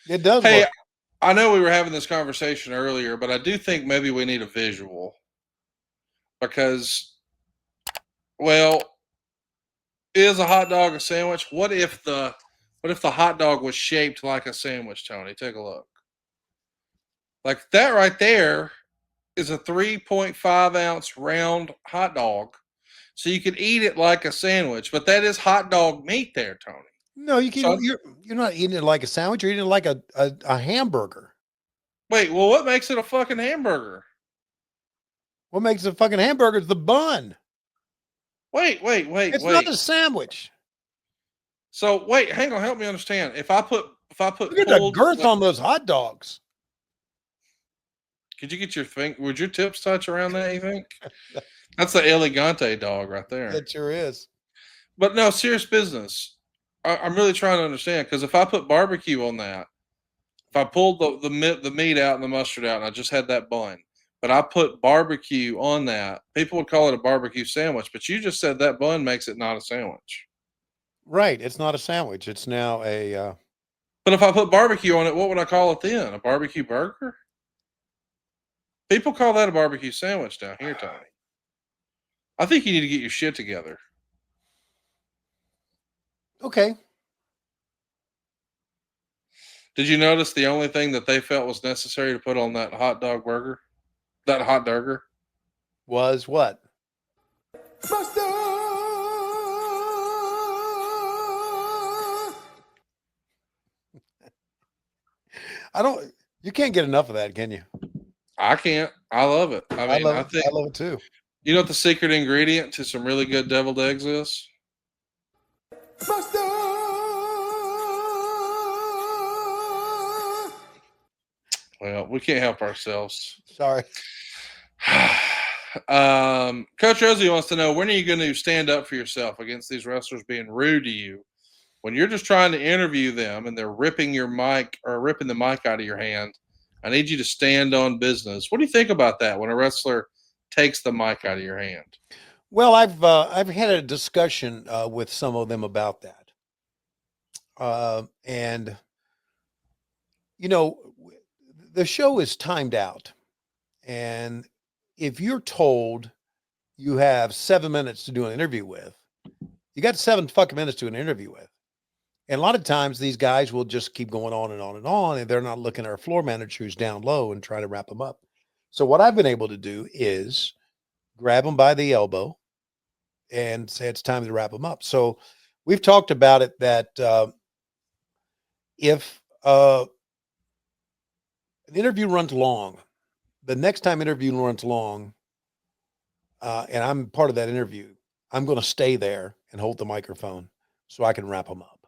It does Hey, look. I know we were having this conversation earlier, but I do think maybe we need a visual because, well, is a hot dog a sandwich? What if the hot dog was shaped like a sandwich, Tony? Take a look. Like that right there is a 3.5 ounce round hot dog. So you could eat it like a sandwich, but that is hot dog meat there, Tony. No, you can. So You're not eating it like a sandwich. You're eating it like a hamburger. wait, well, what makes it a fucking hamburger? What makes a fucking hamburger is the bun. Wait, wait, wait, It's not wait. a sandwich. So wait, hang on, help me understand. If I put Look at the pulled, girth like, on those hot dogs. could you get your finger? Would your tips touch around that? You think that's the elegante dog right there? It sure is. But no, serious business. I'm really trying to understand because if I put barbecue on that, if I pulled the meat out and the mustard out, and I just had that bun, but I put barbecue on that, people would call it a barbecue sandwich. But you just said that bun makes it not a sandwich. Right. It's not a sandwich. It's now a. But if I put barbecue on it, what would I call it then? A barbecue burger? People call that a barbecue sandwich down here, Tony. I think you need to get your shit together. Okay. Did you notice the only thing that they felt was necessary to put on that hot dog burger? That hot burger? Was what? I don't. You can't get enough of that, can you? I can't. I love it. I I mean, love I it. think I love it too. you know what the secret ingredient to some really good deviled eggs is? Well, we can't help ourselves. Sorry. Coach Rosie wants to know when are you going to stand up for yourself against these wrestlers being rude to you when you're just trying to interview them and they're ripping your mic or ripping the mic out of your hand. I need you to stand on business. What do you think about that when a wrestler takes the mic out of your hand? Well, I've had a discussion with some of them about that, and you know, the show is timed out, and if you're told you have 7 minutes to do an interview with, you got 7 fucking minutes to do an interview with. And a lot of times these guys will just keep going on and on and on, and they're not looking at our floor manager who's down low and try to wrap them up. So what I've been able to do is grab them by the elbow and say it's time to wrap them up. So we've talked about it that if an interview runs long, the next time interview runs long, and I'm part of that interview, I'm going to stay there and hold the microphone so I can wrap them up.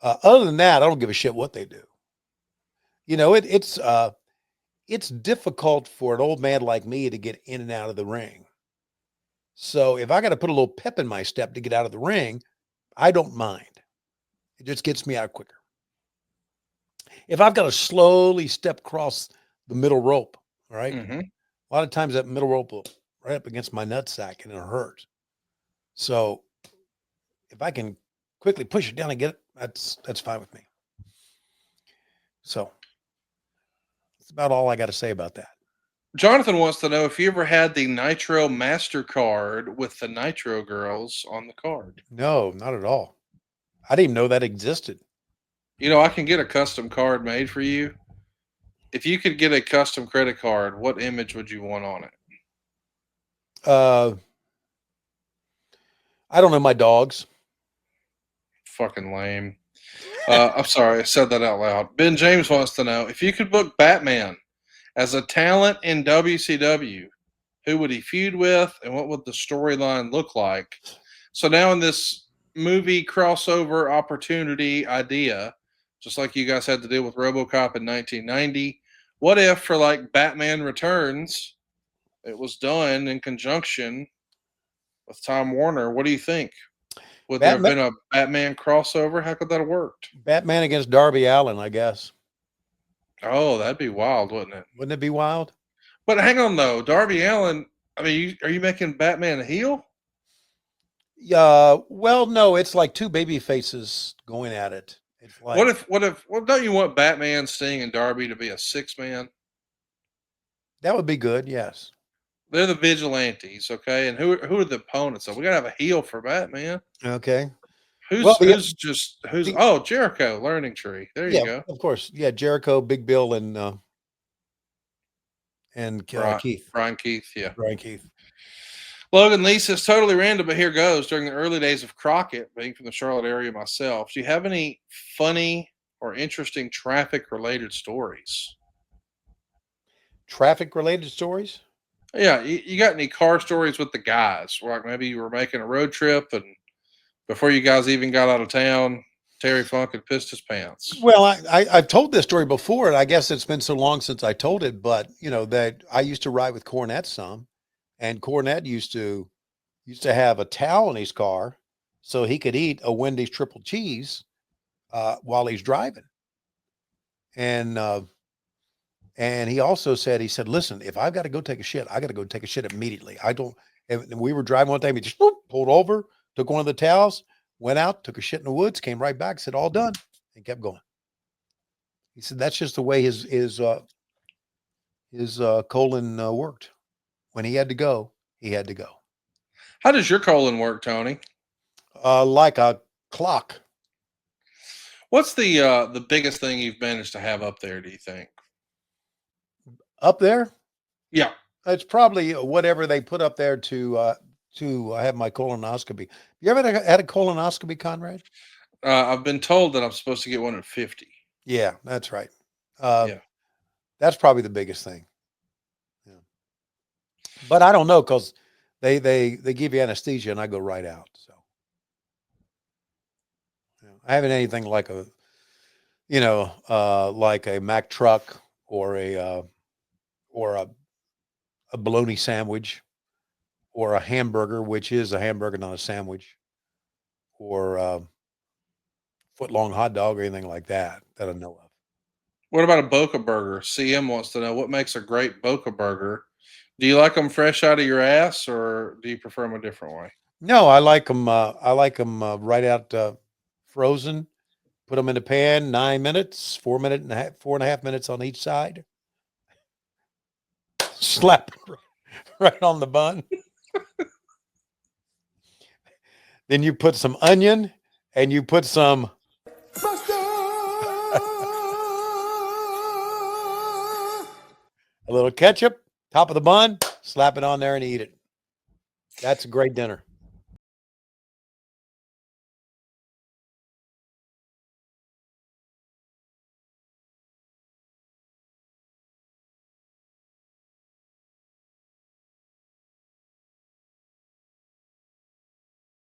Other than that, I don't give a shit what they do. You know, it's difficult for an old man like me to get in and out of the ring. So if I got to put a little pep in my step to get out of the ring, I don't mind. It just gets me out quicker. If I've got to slowly step across the middle rope, all right, Mm-hmm. a lot of times that middle rope will right up against my nutsack and it hurts. So if I can quickly push it down and get it, that's fine with me. So that's about all I got to say about that. Jonathan wants to know if you ever had the Nitro MasterCard with the Nitro girls on the card. No, not at all. I didn't even know that existed. You know, I can get a custom card made for you. If you could get a custom credit card, what image would you want on it? Uh, I don't know my dogs. Fucking lame. I'm sorry, I said that out loud. Ben James wants to know if you could book Batman as a talent in WCW, who would he feud with and what would the storyline look like? So now in this movie crossover opportunity idea, just like you guys had to deal with RoboCop in 1990, what if for like Batman Returns, it was done in conjunction with Time Warner? What do you think? Would there have Batman, been a Batman crossover? How could that have worked? Batman against Darby Allin, I guess. Oh, that'd be wild, wouldn't it? Wouldn't it be wild? But hang on though, Darby Allen. I mean, are you making Batman a heel? Yeah. Well, no, it's like two baby faces going at it, It's like Well, don't you want Batman, Sting, and Darby to be a 6-man? that would be good. Yes. They're the vigilantes, okay? And who are the opponents? So we gotta have a heel for Batman. Okay. Well, Who's the oh, Jericho, learning tree. There you yeah, go. of course, yeah, Jericho, Big Bill, and Brian, Keith, Brian Keith, yeah. Brian Keith. Logan Lee says totally random, but here goes. During the early days of Crockett, being from the Charlotte area myself, do you have any funny or interesting traffic related stories? Traffic related stories. Yeah, you got any car stories with the guys? Like maybe you were making a road trip and before you guys even got out of town, Terry Funk had pissed his pants. Well, I've told this story before, and I guess it's been so long since I told it. But that I used to ride with Cornette some, and Cornette used to have a towel in his car so he could eat a Wendy's triple cheese while he's driving. And he also said, listen, if I've got to go take a shit, I got to go take a shit immediately. I don't. And we were driving one time, he just pulled over, took one of the towels, went out, took a shit in the woods, came right back, said all done, and kept going. He said that's just the way his colon worked. When he had to go, he had to go. How does your colon work, Tony? Like a clock. What's the biggest thing you've managed to have up there, do you think? Up there, Yeah. it's probably whatever they put up there to have my colonoscopy. You ever had a colonoscopy, Conrad? I've been told that I'm supposed to get one at 50. Yeah, that's right. Yeah. That's probably the biggest thing. Yeah. But I don't know because they give you anesthesia and I go right out. So I haven't anything like like a Mack truck or a bologna sandwich or a hamburger, which is a hamburger, not a sandwich, or a foot long hot dog or anything like that I know of. What about a Boca burger? CM wants to know what makes a great Boca burger. Do you like them fresh out of your ass, or do you prefer them a different way? No, I like them. I like them right out frozen. Put them in the pan, 9 minutes, 4.5 minutes on each side. Slap it right on the bun. Then you put some onion and you put some a little ketchup, top of the bun, slap it on there and eat it. That's a great dinner.